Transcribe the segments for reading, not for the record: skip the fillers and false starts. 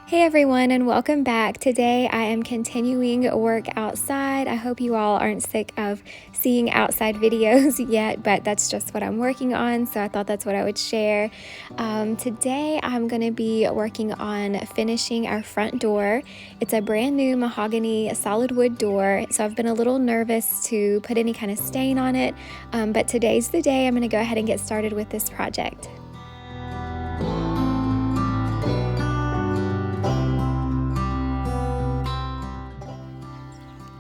Hey everyone, and welcome back. Today I am continuing work outside. I hope you all aren't sick of seeing outside videos yet, but that's just what I'm working on, so I thought that's what I would share. Today I'm going to be working on finishing our front door. It's a brand new mahogany solid wood door, so I've been a little nervous to put any kind of stain on it, but today's the day I'm going to go ahead and get started with this project.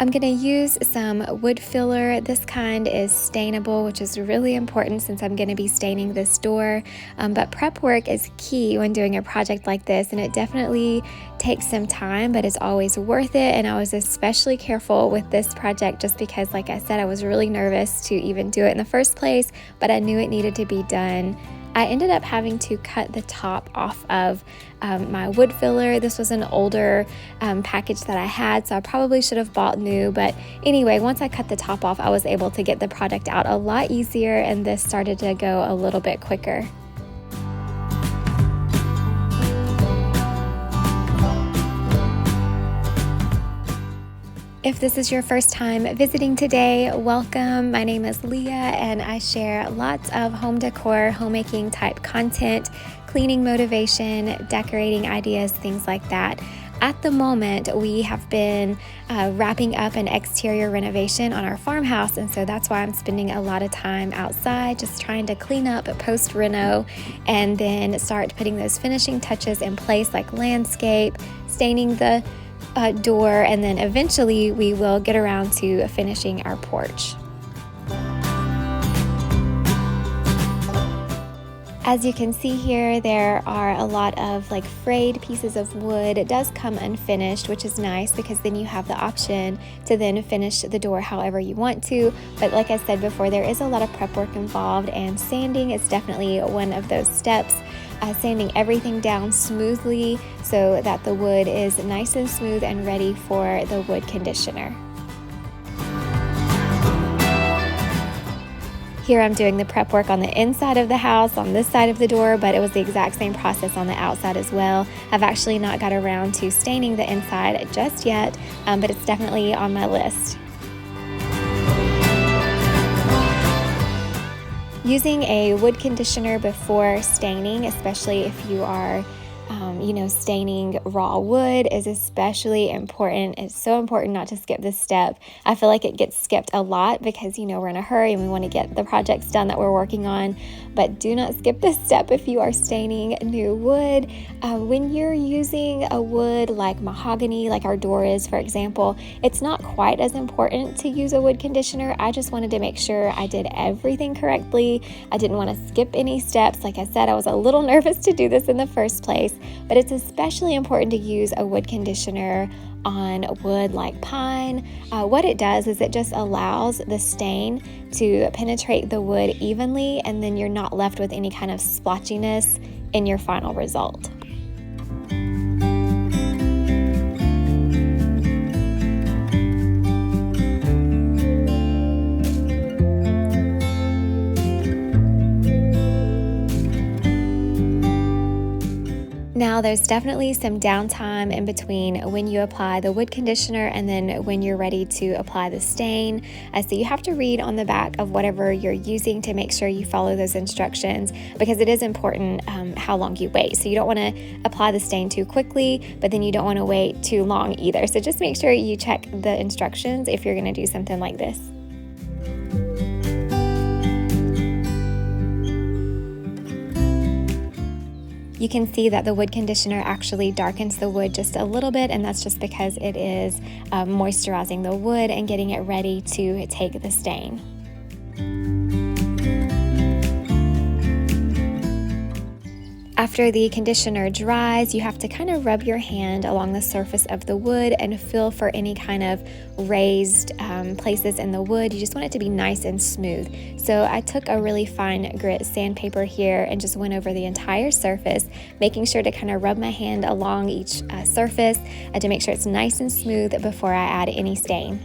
I'm going to use some wood filler. This kind is stainable, which is really important since I'm going to be staining this door. But prep work is key when doing a project like this, and it definitely takes some time, but it's always worth it. And I was especially careful with this project just because, like I said, I was really nervous to even do it in the first place, but I knew it needed to be done. I ended up having to cut the top off of my wood filler. This was an older package that I had, so I probably should have bought new. But anyway, once I cut the top off, I was able to get the product out a lot easier, and this started to go a little bit quicker. If this is your first time visiting today, welcome. My name is Leah, and I share lots of home decor, homemaking type content, cleaning motivation, decorating ideas, things like that. At the moment, we have been wrapping up an exterior renovation on our farmhouse, and so that's why I'm spending a lot of time outside just trying to clean up post-reno and then start putting those finishing touches in place, like landscape, staining the door, and then eventually we will get around to finishing our porch. As you can see here, there are a lot of frayed pieces of wood. It does come unfinished, which is nice because then you have the option to then finish the door however you want to. But like I said before, there is a lot of prep work involved, and sanding is definitely one of those steps. Sanding everything down smoothly so that the wood is nice and smooth and ready for the wood conditioner. Here I'm doing the prep work on the inside of the house, on this side of the door, but it was the exact same process on the outside as well. I've actually not got around to staining the inside just yet, but it's definitely on my list. Using a wood conditioner before staining, especially if you are staining raw wood, is especially important. It's so important not to skip this step. I feel like it gets skipped a lot because we're in a hurry and we want to get the projects done that we're working on, but do not skip this step if you are staining new wood. When you're using a wood like mahogany, like our door is, for example, it's not quite as important to use a wood conditioner. I just wanted to make sure I did everything correctly. I didn't want to skip any steps. Like I said, I was a little nervous to do this in the first place, but it's especially important to use a wood conditioner on wood like pine. What it does is it just allows the stain to penetrate the wood evenly, and then you're not left with any kind of splotchiness in your final result. Now, there's definitely some downtime in between when you apply the wood conditioner and then when you're ready to apply the stain. So you have to read on the back of whatever you're using to make sure you follow those instructions, because it is important how long you wait. So you don't want to apply the stain too quickly, but then you don't want to wait too long either. So just make sure you check the instructions if you're going to do something like this. You can see that the wood conditioner actually darkens the wood just a little bit, and that's just because it is moisturizing the wood and getting it ready to take the stain. After the conditioner dries, you have to kind of rub your hand along the surface of the wood and feel for any kind of raised places in the wood. You just want it to be nice and smooth. So I took a really fine grit sandpaper here and just went over the entire surface, making sure to kind of rub my hand along each surface to make sure it's nice and smooth before I add any stain.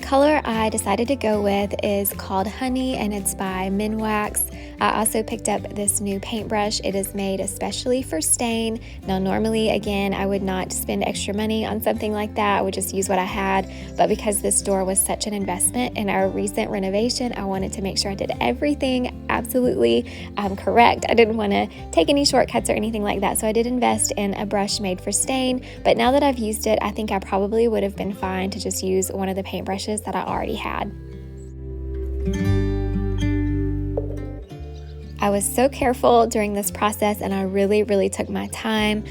color I decided to go with is called Honey, and it's by Minwax. I also picked up this new paintbrush. It is made especially for stain. Now normally, again, I would not spend extra money on something like that. I would just use what I had, but because this door was such an investment in our recent renovation, I wanted to make sure I did everything absolutely correct. I didn't want to take any shortcuts or anything like that, so I did invest in a brush made for stain. But now that I've used it, I think I probably would have been fine to just use one of the paintbrushes that I already had. I was so careful during this process, and I really took my time.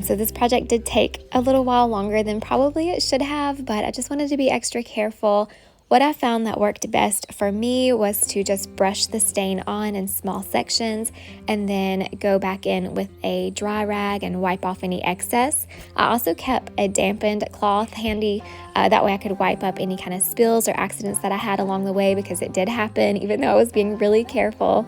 So this project did take a little while longer than probably it should have, but I just wanted to be extra careful. What I found that worked best for me was to just brush the stain on in small sections and then go back in with a dry rag and wipe off any excess. I also kept a dampened cloth handy. That way I could wipe up any kind of spills or accidents that I had along the way, because it did happen, even though I was being really careful.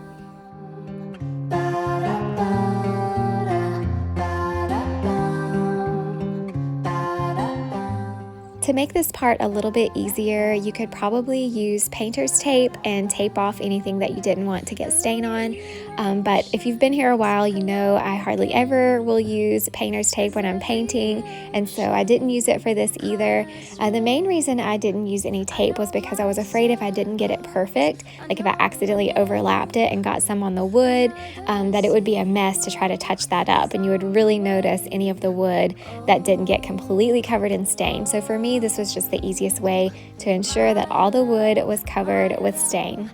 To make this part a little bit easier, you could probably use painter's tape and tape off anything that you didn't want to get stain on. But if you've been here a while, you know I hardly ever will use painter's tape when I'm painting, and so I didn't use it for this either. The main reason I didn't use any tape was because I was afraid if I didn't get it perfect, like if I accidentally overlapped it and got some on the wood, that it would be a mess to try to touch that up, and you would really notice any of the wood that didn't get completely covered in stain. So for me, this was just the easiest way to ensure that all the wood was covered with stain.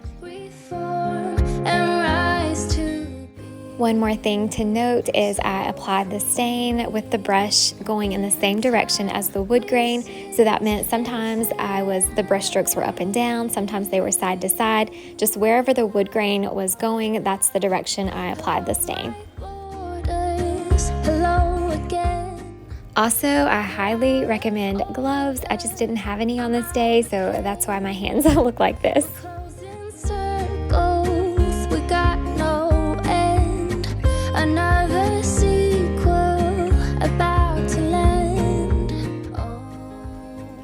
One more thing to note is I applied the stain with the brush going in the same direction as the wood grain. So that meant sometimes the brush strokes were up and down, sometimes they were side to side. Just wherever the wood grain was going, that's the direction I applied the stain. Also, I highly recommend gloves. I just didn't have any on this day, so that's why my hands look like this.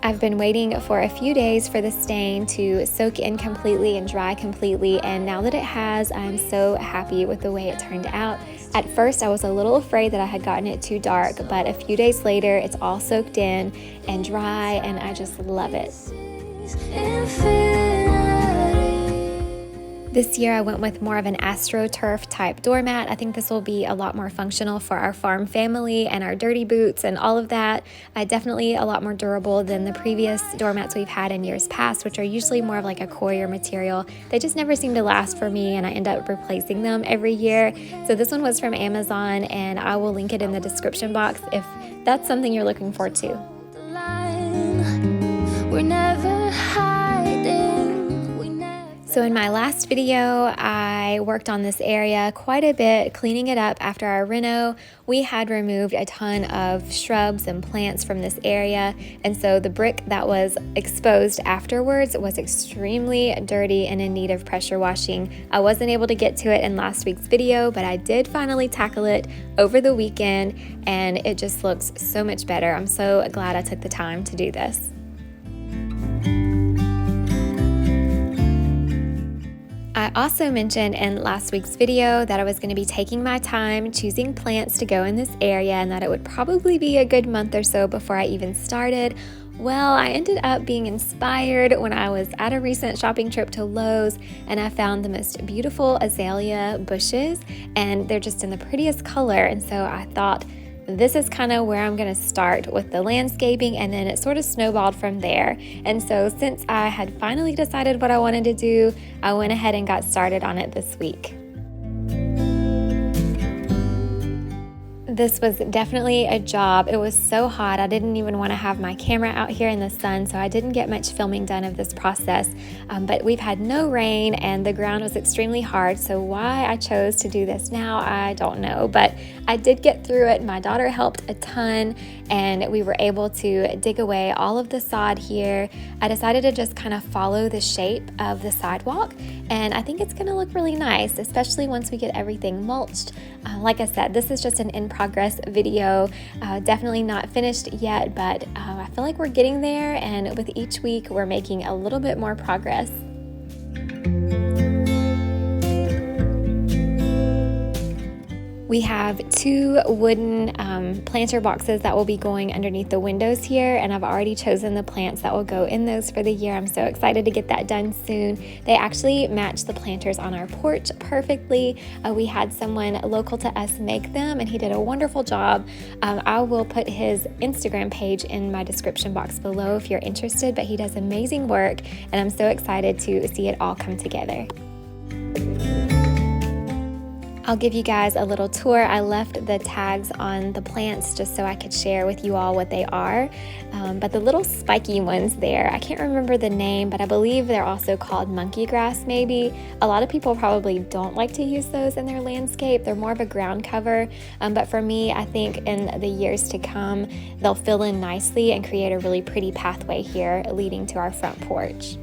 I've been waiting for a few days for the stain to soak in completely and dry completely, and now that it has, I'm so happy with the way it turned out. At first, I was a little afraid that I had gotten it too dark, but a few days later, it's all soaked in and dry, and I just love it. This year I went with more of an AstroTurf type doormat. I think this will be a lot more functional for our farm family and our dirty boots and all of that. Definitely a lot more durable than the previous doormats we've had in years past, which are usually more of like a coir material. They just never seem to last for me, and I end up replacing them every year. So this one was from Amazon, and I will link it in the description box if that's something you're looking for too. We're never hiding. So in my last video, I worked on this area quite a bit, cleaning it up after our reno. We had removed a ton of shrubs and plants from this area, and so the brick that was exposed afterwards was extremely dirty and in need of pressure washing. I wasn't able to get to it in last week's video, but I did finally tackle it over the weekend, and it just looks so much better. I'm so glad I took the time to do this. I also mentioned in last week's video that I was going to be taking my time choosing plants to go in this area, and that it would probably be a good month or so before I even started. Well, I ended up being inspired when I was at a recent shopping trip to Lowe's, and I found the most beautiful azalea bushes, and they're just in the prettiest color, and so I thought, this is kind of where I'm going to start with the landscaping, and then it sort of snowballed from there. And so since I had finally decided what I wanted to do, I went ahead and got started on it this week. This was definitely a job. It was so hot. I didn't even want to have my camera out here in the sun, so I didn't get much filming done of this process. But we've had no rain, and the ground was extremely hard, so why I chose to do this now, I don't know. But I did get through it. My daughter helped a ton, and we were able to dig away all of the sod here. I decided to just kind of follow the shape of the sidewalk, and I think it's going to look really nice, especially once we get everything mulched. Like I said, this is just an in progress video, definitely not finished yet, but I feel like we're getting there, and with each week we're making a little bit more progress. We have 2 wooden planter boxes that will be going underneath the windows here, and I've already chosen the plants that will go in those for the year. I'm so excited to get that done soon. They actually match the planters on our porch perfectly. We had someone local to us make them, and he did a wonderful job. I will put his Instagram page in my description box below if you're interested, but he does amazing work, and I'm so excited to see it all come together. I'll give you guys a little tour. I left the tags on the plants just so I could share with you all what they are. But the little spiky ones there, I can't remember the name, but I believe they're also called monkey grass maybe. A lot of people probably don't like to use those in their landscape. They're more of a ground cover. But for me, I think in the years to come, they'll fill in nicely and create a really pretty pathway here leading to our front porch.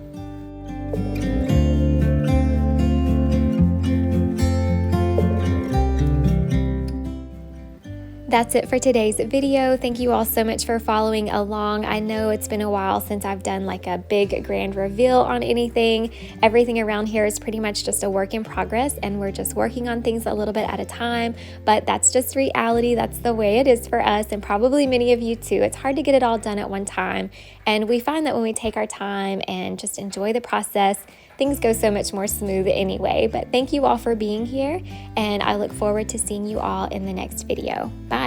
That's it for today's video. Thank you all so much for following along. I know it's been a while since I've done like a big grand reveal on anything. Everything around here is pretty much just a work in progress, and we're just working on things a little bit at a time, but that's just reality. That's the way it is for us, and probably many of you too. It's hard to get it all done at one time, and we find that when we take our time and just enjoy the process, things go so much more smooth anyway. But thank you all for being here, and I look forward to seeing you all in the next video. Bye.